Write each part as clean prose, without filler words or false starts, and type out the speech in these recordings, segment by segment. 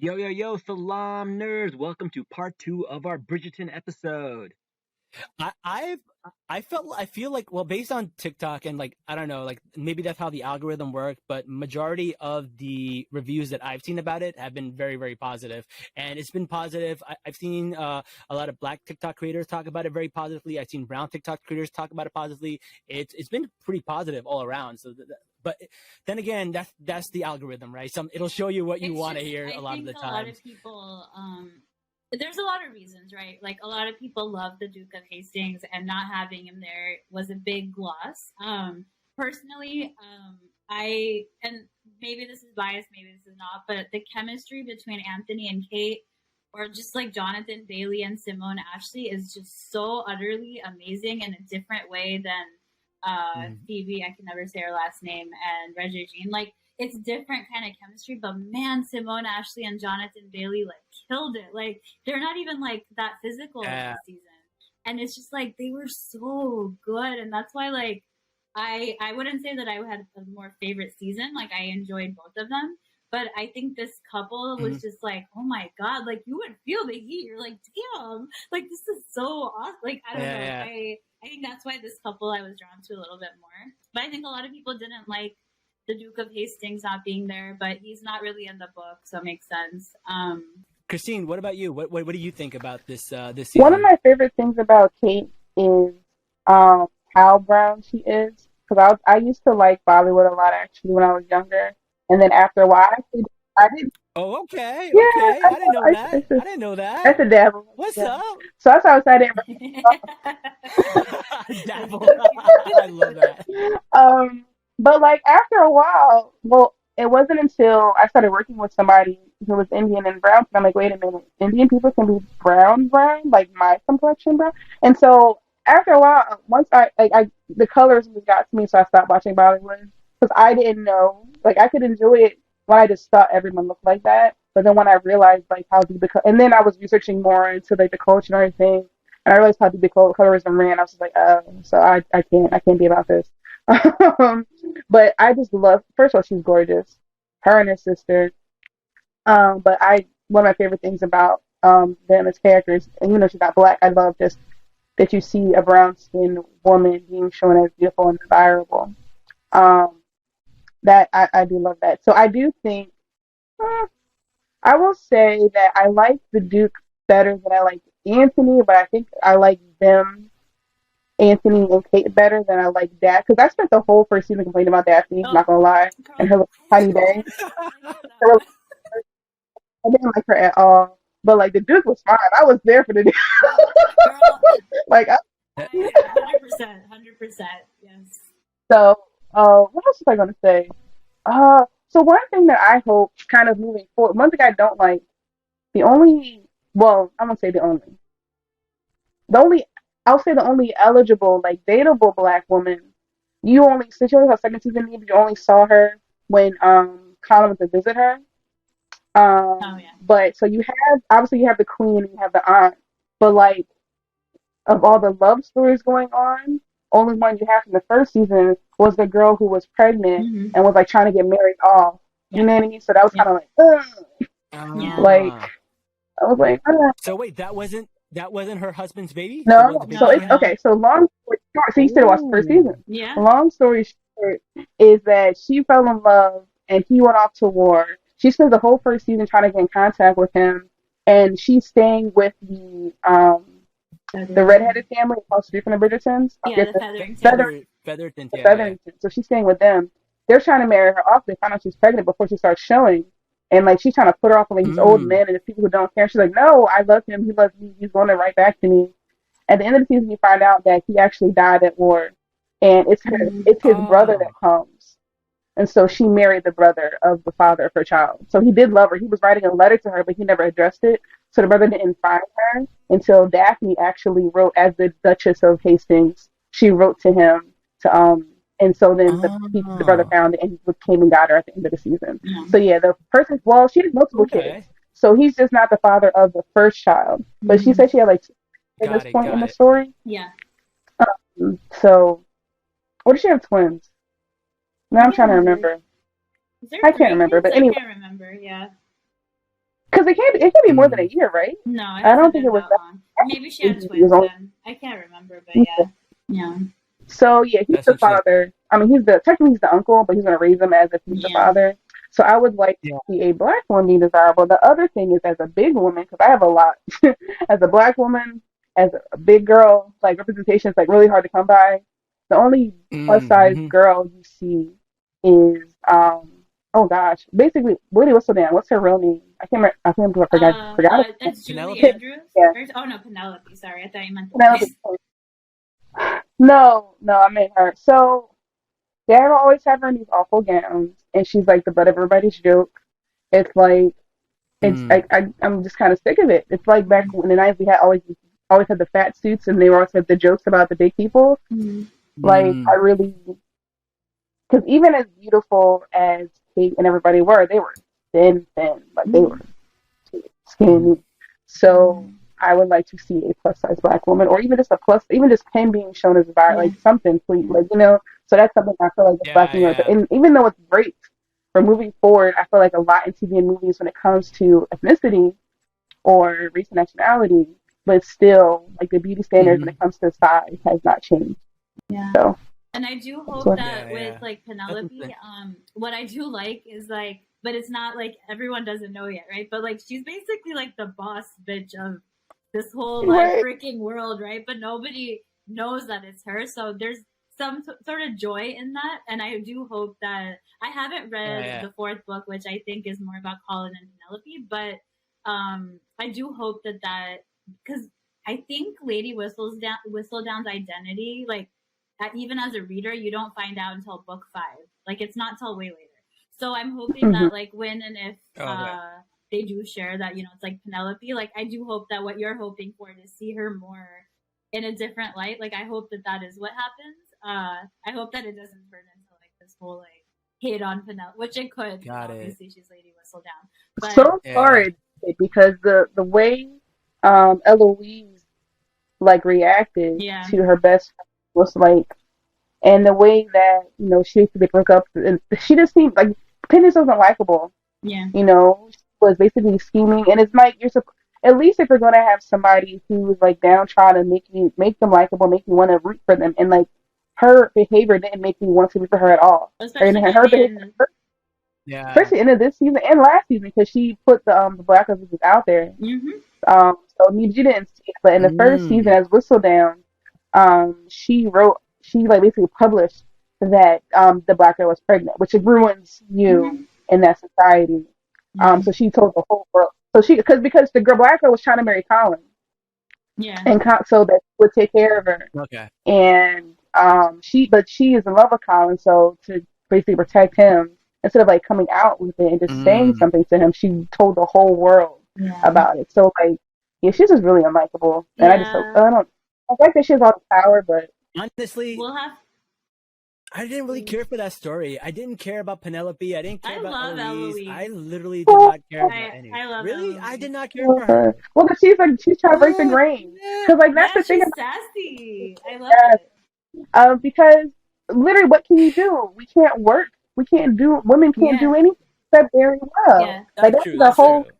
Yo, yo, yo, Salaam nerds! Welcome to part two of our Bridgerton episode. I I've I feel like, well, based on TikTok and, like, I don't know, like, maybe that's how the algorithm works, but majority of the reviews that I've seen about it have been very, very positive. And it's been positive. I've seen a lot of black TikTok creators talk about it very positively. I've seen brown TikTok creators talk about it positively. It's been pretty positive all around. But then again, that's the algorithm, right? It'll show you what you It's want to just, hear a I lot of think the a lot times. of people, there's a lot of reasons, right? Like a lot of people love the Duke of Hastings, and not having him there was a big loss. Personally, and maybe this is biased, maybe this is not, but the chemistry between Anthony and Kate, or just like Jonathan Bailey and Simone Ashley, is just so utterly amazing in a different way than Phoebe, I can never say her last name, and Reggie Jean. Like, it's different kind of chemistry, but man, Simone Ashley and Jonathan Bailey like killed it. Like, they're not even like that physical Yeah. this season, and it's just like they were so good, and that's why like I wouldn't say that I had a more favorite season. Like, I enjoyed both of them, but I think this couple was just like, oh my god, like you would feel the heat. You're like, damn, like this is so awesome. Like, I don't know. Yeah. I think that's why this couple I was drawn to a little bit more. But I think a lot of people didn't like the Duke of Hastings not being there, but he's not really in the book, so it makes sense. Christine, what about you? What do you think about this One of season? my favorite things about Kate is how brown she is. Because I used to like Bollywood a lot actually when I was younger, and then after a while, I did. Oh, okay, Yeah, okay. I I didn't know know. that. I didn't know I that. said dabble. What's Yeah. up? So that's how I said Dabble. I love that. it. But like after a while, well, it wasn't until I started working with somebody who was Indian and brown. I'm like, wait a minute, Indian people can be brown, like my complexion brown. And so after a while, once I the colors just got to me, so I stopped watching Bollywood because I didn't know. Like I could enjoy it when I just thought everyone looked like that. But then when I realized like how deep and then I was researching more into like the culture and everything, and I realized how deep the colorism ran. I was just like, oh, so I can't be about this. But I just love. First of all, she's gorgeous. Her and her sister. But I one of my favorite things about them as characters, and she's not black. I love just that you see a brown skinned woman being shown as beautiful and desirable. Um, that I do love that. So I do think I will say that I like the Duke better than I like Anthony, but I think I like them, Anthony and Kate, better than I like Daphne. Because I spent the whole first season complaining about Daphne, Oh, not gonna lie, girl, and her little I tiny didn't day. get that. I didn't get that. Her I didn't like her at all. But like the Duke was fine. I was there for the Duke. Girl, like I 100%, 100%, yes. so. What else was I gonna say? So one thing that I hope, kind of moving forward, one thing I don't like, the only, well, I won't say the only, I'll say the only eligible, like dateable black woman. You only, since you only have second season, you only saw her when Colin went to visit her. Oh yeah. But so you have obviously you have the queen and you have the aunt, but like of all the love stories going on, only one you have from the first season was the girl who was pregnant Mm-hmm. and was like trying to get married off. Yeah. You know what I mean? So that was Yeah. kind of like, ugh. Yeah. Like Ah. I was like, So wait, that wasn't her husband's baby? no. The baby So No, she it's had? no. okay. So long story short, so you still watch the first Oh. season. Yeah. Long story short is that she fell in love and he went off to war. She spent the whole first season trying to get in contact with him, and she's staying with the redheaded family across the street from the Bridgertons. I Yeah, forget the the Featherington. Feather Featherton, the yeah, yeah. Featherington. So she's staying with them. They're trying to marry her off. They find out she's pregnant before she starts showing. And like she's trying to put her off on like these old Mm. men and the people who don't care. She's like, no, I love him. He loves me. He's going to right back to me. At the end of the season, you find out that he actually died at war, and it's his brother Oh. that comes. And so she married the brother of the father of her child. So he did love her. He was writing a letter to her, but he never addressed it. So the brother didn't find her until Daphne actually wrote, as the Duchess of Hastings, she wrote to him to and so then the brother Oh. found it and he came and got her at the end of the season. Yeah. So yeah, the person, well, she has multiple kids. Okay. So he's just not the father of the first child. But she Mm-hmm. said she had like two at this Got it, point in got the it. story. Yeah. So, what does she have twins? Now I I'm can't trying to remember. remember. Is there I can't 3 remember, kids? but I anyway, can't remember. Yeah. it can't be more than a year, right? No, it I don't hasn't think been it was that that. long. Maybe she had It was twins only, then. I can't remember, but yeah. Yeah. so yeah, he's That's the interesting. father. I mean, technically he's the uncle, but he's gonna raise him as if he's the Yeah. father. So I would like to Yeah. see a black woman be desirable. The other thing is, as a big woman, because I have a lot, as a black woman, as a big girl, like representation is like really hard to come by. The only plus size Mm-hmm. girl you see is oh gosh, basically Woody Whistledown. What's her real name? I can't remember. Forgot it. It's Julie Penelope? Andrews. Yeah, Oh no, Penelope. Sorry, I thought you meant the Penelope. voice. No, no, I meant her. So they always have her in these awful gowns, and she's like the butt of everybody's joke. It's like I'm just kind of sick of it. It's like back in the '90s, we had always had the fat suits, and they were always had the jokes about the big people. Mm-hmm. Like I really, because even as beautiful as Kate and everybody were, they were thin, like they were skinny. So I would like to see a plus size black woman, or even just even just him being shown as like something, please, like So that's something I feel like the black community, and even though it's great for moving forward, I feel like a lot in TV and movies when it comes to ethnicity or race and nationality, but still like the beauty standards when it comes to size has not changed. Yeah. So. And I do hope that with Yeah. like Penelope, what I do like is like, but it's not like everyone doesn't know yet, right? But like she's basically like the boss bitch of this whole like freaking world, right? But nobody knows that it's her, so there's some sort of joy in that. And I do hope that I haven't read the fourth book, which I think is more about Colin and Penelope, but I do hope that because I think Lady Whistledown's identity, like even as a reader, you don't find out until book 5. Like it's not till way later. So I'm hoping that like when and if they do share that, it's like Penelope, like I do hope that what you're hoping for to see her more in a different light. Like I hope that is what happens. I hope that it doesn't turn into like this whole like hate on Penelope, which it could. Obviously, she's Lady Whistledown. But so far, because the way Eloise like reacted to her best friend was like, and the way that she basically broke up, and she just seemed like Penance wasn't likable. Yeah, she was basically scheming, and it's like at least if you're gonna have somebody who's like downtrodden, make them likable, make you want to root for them, and like her behavior didn't make me want to root for her at all. Especially her behavior, especially in this season and last season, because she put the black others out there. Mm-hmm. So you didn't see it, but in the first season as Whistledown, she like basically published that the black girl was pregnant, which ruins you in that society. So she told the whole world. So because the black girl was trying to marry Colin. Yeah. And so that would take care of her. Okay. And she is in love with Colin, so to basically protect him, instead of like coming out with it and just saying something to him, she told the whole world about it. So like, yeah, she's just really unlikable. And I like that she has all the power, but honestly, I didn't really care for that story. I didn't care about Penelope. I didn't care about Eloise. I literally did not care about any. Really, Eloise. I did not care for her. Well, but she's trying to break the grain, because like that's the thing. She's sassy. I love it. Because literally, what can you do? We can't work. We can't do. Women can't do anything except very well. Yeah, that's true. The whole. True.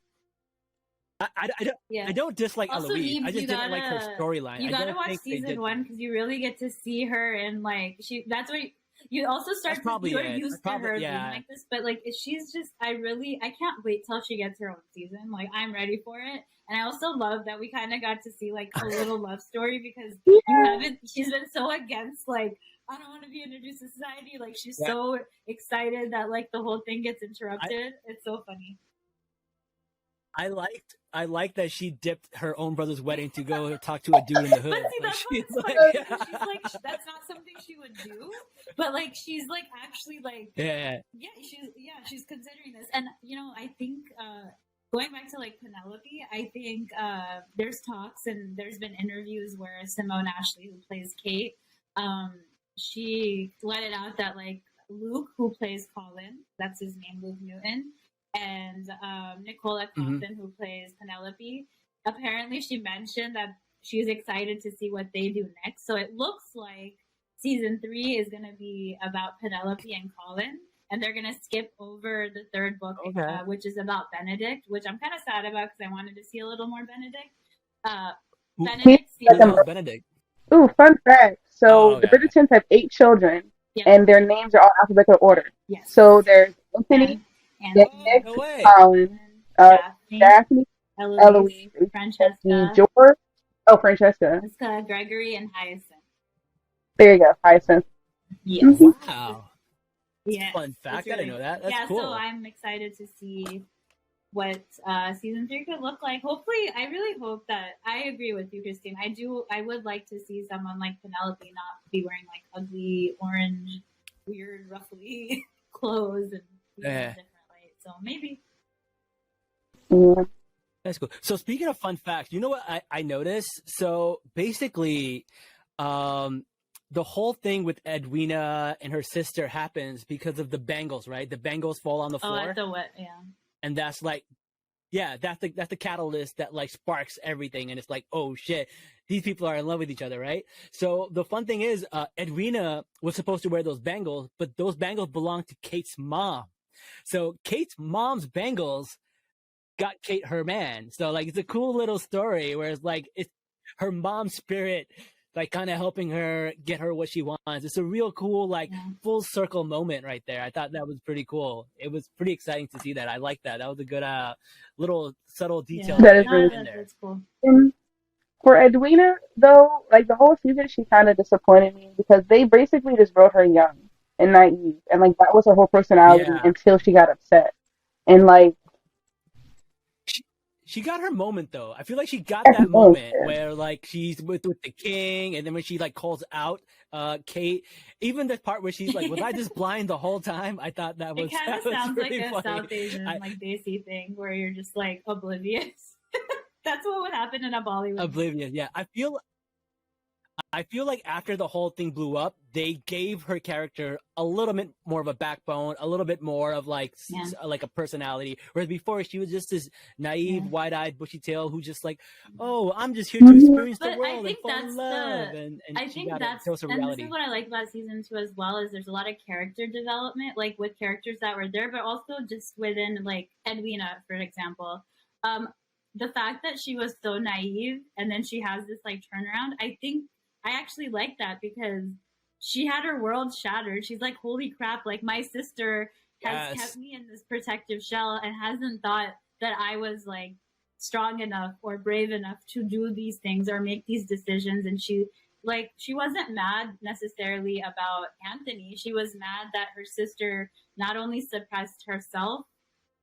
I don't dislike also, Eloise. I just didn't like her storyline. You gotta watch season 1 because you really get to see her, and like that's what you also start to you're used to her being like this, but like she's just I can't wait till she gets her own season. Like I'm ready for it, and I also love that we kind of got to see like a little love story because she's been so against like I don't want to be introduced to society. Like she's so excited that like the whole thing gets interrupted. It's so funny. I liked that she dipped her own brother's wedding to go talk to a dude in the hood. But see, she's like that's not something she would do, but like she's like actually like she's considering this, and I think going back to like Penelope, I think there's talks and there's been interviews where Simone Ashley, who plays Kate, she let it out that like Luke, who plays Colin, that's his name, Luke Newton, and Nicola Compton, who plays Penelope, apparently she mentioned that she's excited to see what they do next. So it looks like season 3 is going to be about Penelope and Colin, and they're gonna skip over the third book, Okay. which is about Benedict, which I'm kind of sad about because I wanted to see a little more Benedict. Benedict's Who the the hell's Benedict? Ooh, fun fact. Oh, So the okay. Bridgertons have 8 children, Yep. and their names are all alphabetical order. Yes. So there's Anthony, And Nick, No way. Colin, Daphne, Eloise, Francesca, George. Oh, Francesca. Gregory, and Hyacinth. There you go, Hyacinth. Yes. Wow. Yeah. Fun fact. I didn't know that. That's cool. So I'm excited to see what season 3 could look like. Hopefully, I really hope that I agree with you, Christine. I would like to see someone like Penelope not be wearing like ugly orange, weird, ruffly clothes and be in a different light. So maybe. Yeah. That's cool. So speaking of fun facts, you know what I noticed? So basically, the whole thing with Edwina and her sister happens because of the bangles, right? The bangles fall on the floor. Oh, at the what? Yeah. And that's like, yeah, that's the catalyst that like sparks everything. And it's like, oh shit, these people are in love with each other, right? So the fun thing is, Edwina was supposed to wear those bangles, but those bangles belong to Kate's mom. So Kate's mom's bangles got Kate her man. So like, it's a cool little story where it's like, it's her mom's spirit, like kind of helping her get her what she wants. It's a real cool, like full circle moment right there. I thought that was pretty cool. It was pretty exciting to see that. I like that. That was a good little subtle detail that is really in there. That's cool. And for Edwina, though, like the whole season, she kind of disappointed me because they basically just wrote her young and naive, and like that was her whole personality until she got upset. And like, she got her moment though. I feel like she got that moment where like she's with the king, and then when she like calls out Kate, even the part where she's like, "Was I just blind the whole time?" I thought that was. It kind of sounds like a funny. South Asian like Desi thing where you're just like oblivious. That's what would happen in a Bollywood. Oblivious, yeah. I feel like after the whole thing blew up, they gave her character a little bit more of a backbone, a little bit more of like a personality. Whereas before, she was just this naive, wide-eyed, bushy-tail who just like, oh, I'm just here to experience the world and fall in love. And I think that's and this is what I like about season 2 as well, is there's a lot of character development, like with characters that were there, but also just within like Edwina, for example. The fact that she was so naive and then she has this like turnaround, I actually like that because she had her world shattered. She's like, holy crap, like my sister has kept me in this protective shell and hasn't thought that I was like strong enough or brave enough to do these things or make these decisions. And she wasn't mad necessarily about Anthony. She was mad that her sister not only suppressed herself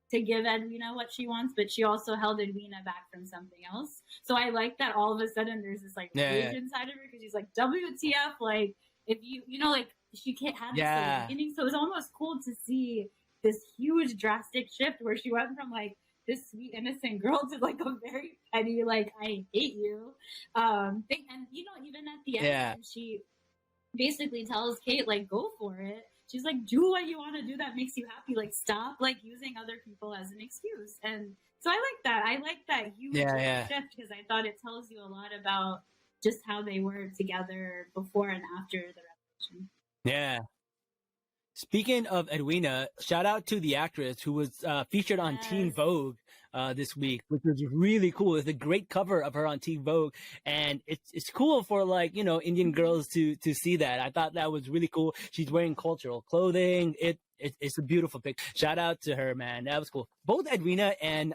to give Edwina what she wants, but she also held Edwina back from something else. So I like that all of a sudden there's this like rage inside of her because she's like, WTF, like if you know, like she can't have this awakening. So it was almost cool to see this huge drastic shift where she went from like this sweet innocent girl to like a very petty, like I hate you thing. And you know, even at the end she basically tells Kate like, go for it. She's like, do what you want to do that makes you happy. Like, stop like using other people as an excuse. And so I like that. I like that huge shift because I thought it tells you a lot about just how they were together before and after the revolution. Yeah. Speaking of Edwina, shout out to the actress who was featured on Teen Vogue this week, which was really cool. It's a great cover of her on Teen Vogue, and it's cool for like, you know, Indian girls to see that. I thought that was really cool. She's wearing cultural clothing. It's a beautiful picture. Shout out to her, man. That was cool. Both Edwina and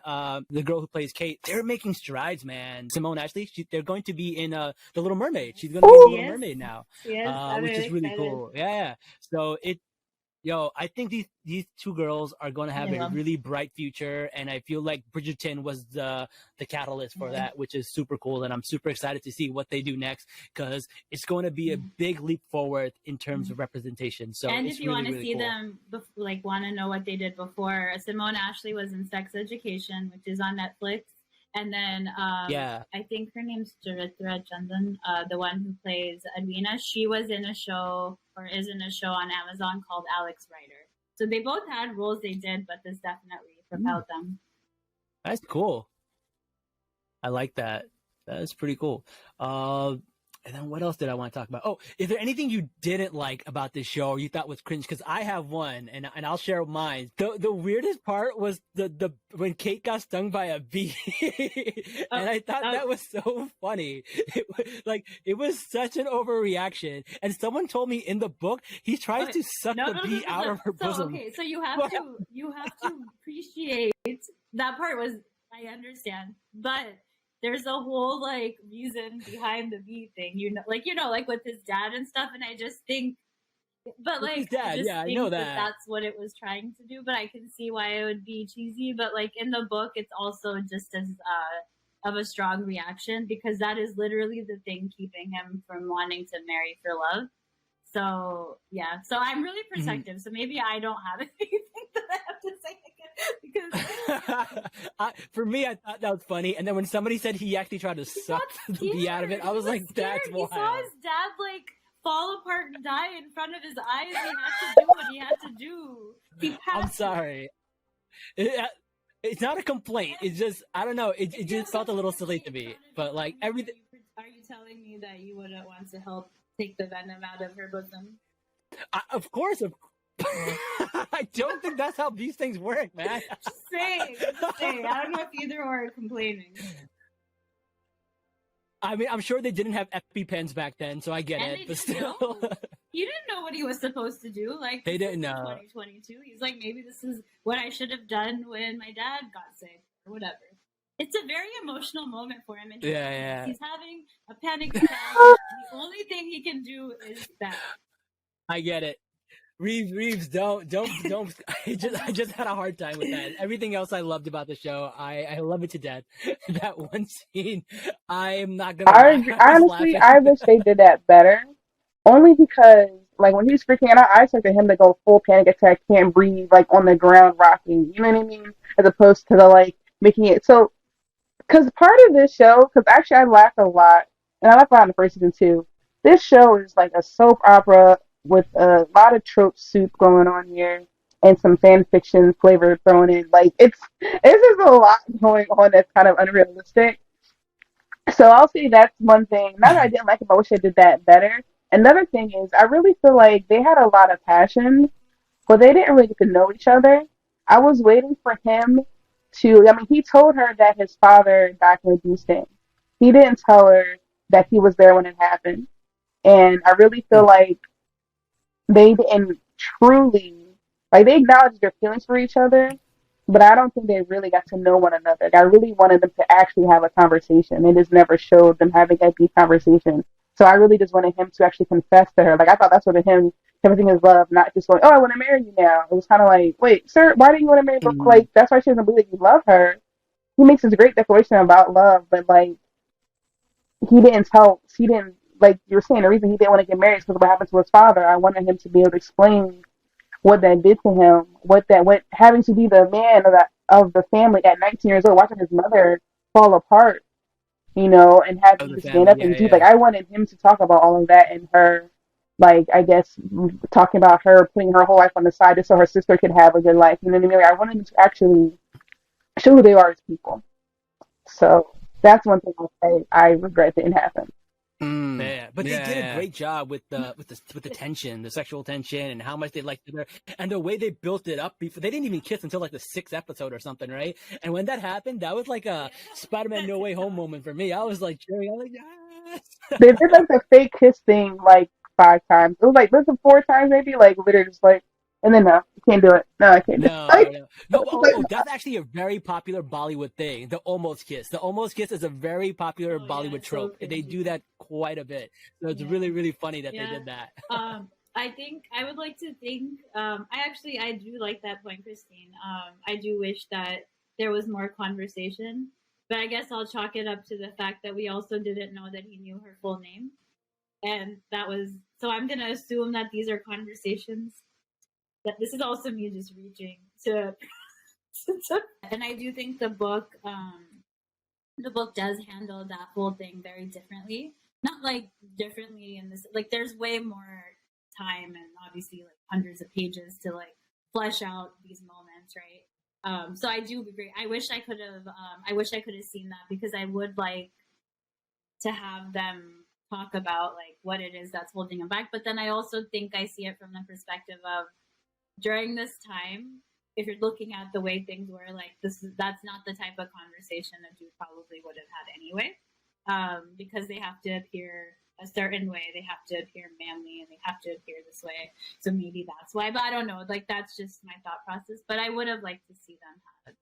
the girl who plays Kate, they're making strides, man. Simone Ashley, they're going to be in The Little Mermaid. She's going to be in The Little Mermaid now, which is really cool. Yeah. So I think these two girls are going to have a really bright future, and I feel like Bridgerton was the catalyst for that, which is super cool, and I'm super excited to see what they do next because it's going to be a big leap forward in terms of representation. So, and if you want to really see cool. them, like want to know what they did before, Simone Ashley was in Sex Education, which is on Netflix. And then I think her name's Charitra Chandan, the one who plays Edwina. She was in a show or is in a show on Amazon called Alex Rider. So they both had roles they did, but this definitely propelled them. That's cool. I like that. That's pretty cool. And then what else did I want to talk about? Oh, is there anything you didn't like about this show or you thought was cringe? Because I have one, and I'll share mine. The weirdest part was the when Kate got stung by a bee, and I thought that was so funny. It was such an overreaction. And someone told me in the book he tries to suck the bee out of her bosom. Okay, so you have to appreciate that part. Was I understand, but there's a whole like reason behind the bee thing, like with his dad and stuff. And I just think, but like, his dad, I know that that's what it was trying to do. But I can see why it would be cheesy. But like in the book, it's also just as of a strong reaction, because that is literally the thing keeping him from wanting to marry for love. So yeah, so I'm really protective. So maybe I don't have anything that I have to say because for me, I thought that was funny. And then when somebody said he actually tried to suck the bee out of it, I was like, "That's wild." He saw his dad like fall apart and die in front of his eyes. He had to do what he had to do. I'm sorry. It's not a complaint. It's just I don't know. It just felt a little silly to me. But like everything. Are you telling me that you wouldn't want to help take the venom out of her bosom? Of course. I don't think that's how these things work, man. Just saying. I don't know if either are complaining. I mean, I'm sure they didn't have EpiPens back then, so I get and it. But still, he didn't know what he was supposed to do. Like they didn't know. 2022. He's like, maybe this is what I should have done when my dad got sick or whatever. It's a very emotional moment for him. And yeah. He's having a panic attack. The only thing he can do is that. I get it. Reeves, don't. I just had a hard time with that. Everything else I loved about the show, I love it to death. That one scene, I am not gonna. Honestly, I wish they did that better. Only because, like, when he was freaking out, I expected him to go full panic attack, can't breathe, like on the ground, rocking. You know what I mean? As opposed to the like making it so. Because part of this show, because actually I laughed a lot, and I laughed a lot in the first season too. This show is like a soap opera with a lot of trope soup going on here and some fan fiction flavor thrown in. Like it's just a lot going on that's kind of unrealistic. So I'll say that's one thing. Not that I didn't like it, but I wish I did that better. Another thing is I really feel like they had a lot of passion, but they didn't really get to know each other. I was waiting for him he told her that his father died from abuse. He didn't tell her that he was there when it happened. And I really feel like they didn't truly, like, they acknowledged their feelings for each other, but I don't think they really got to know one another. I really wanted them to actually have a conversation. They just never showed them having a deep conversation. So I really just wanted him to actually confess to her. Like, I thought that's what him everything is love, not just going, oh, I want to marry you now. It was kind of like, wait, sir, why do you want to marry her? Like, that's why she doesn't believe that you love her. He makes this great declaration about love, but, like, he didn't, like you were saying, the reason he didn't want to get married is because of what happened to his father. I wanted him to be able to explain what that did to him, what having to be the man of the family at 19 years old, watching his mother fall apart, and having to stand up and do. Like, I wanted him to talk about all of that, and her, like, I guess, talking about her putting her whole life on the side just so her sister could have a good life. You know what I mean? Like, I wanted him to actually show who they are as people. So that's one thing I'll say I regret didn't happen. Yeah, but they did a great job with the tension, the sexual tension, and how much they liked each other, and the way they built it up. Before they didn't even kiss until like the 6th episode or something, right? And when that happened, that was like a Spider-Man No Way Home moment for me. I was like cheering. I was like, yes. They did like the fake kiss thing like 5 times. It was like listen 4 times maybe, like literally just like. And then no, you can't do it. No, I can't do it. No, that's actually a very popular Bollywood thing. The almost kiss. The almost kiss is a very popular Bollywood trope. So they do that quite a bit. So it's really, really funny that they did that. I think I would like to think. I do like that point, Christine. I do wish that there was more conversation, but I guess I'll chalk it up to the fact that we also didn't know that he knew her full name, and that was so. I'm gonna assume that these are conversations. That this is also me just reaching to and I do think the book does handle that whole thing very differently. Not like differently in this, like there's way more time and obviously like hundreds of pages to like flesh out these moments, right? So I do agree. I wish I could have seen that, because I would like to have them talk about like what it is that's holding them back. But then I also think I see it from the perspective of during this time, if you're looking at the way things were, like that's not the type of conversation that you probably would have had anyway, because they have to appear a certain way, they have to appear manly, and they have to appear this way. So maybe that's why. But I don't know. Like that's just my thought process. But I would have liked to see them have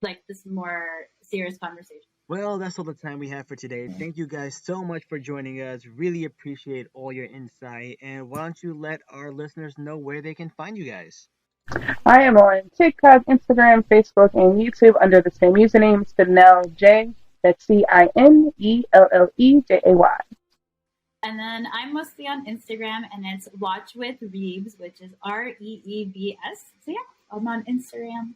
like this more serious conversation. Well, that's all the time we have for today. Thank you guys so much for joining us. Really appreciate all your insight. And why don't you let our listeners know where they can find you guys? I am on TikTok, Instagram, Facebook, and YouTube under the same username, Cinellejay. J. That's CINELLEJAY. And then I'm mostly on Instagram, and it's Watch with Reebs, which is REEBS. So yeah, I'm on Instagram.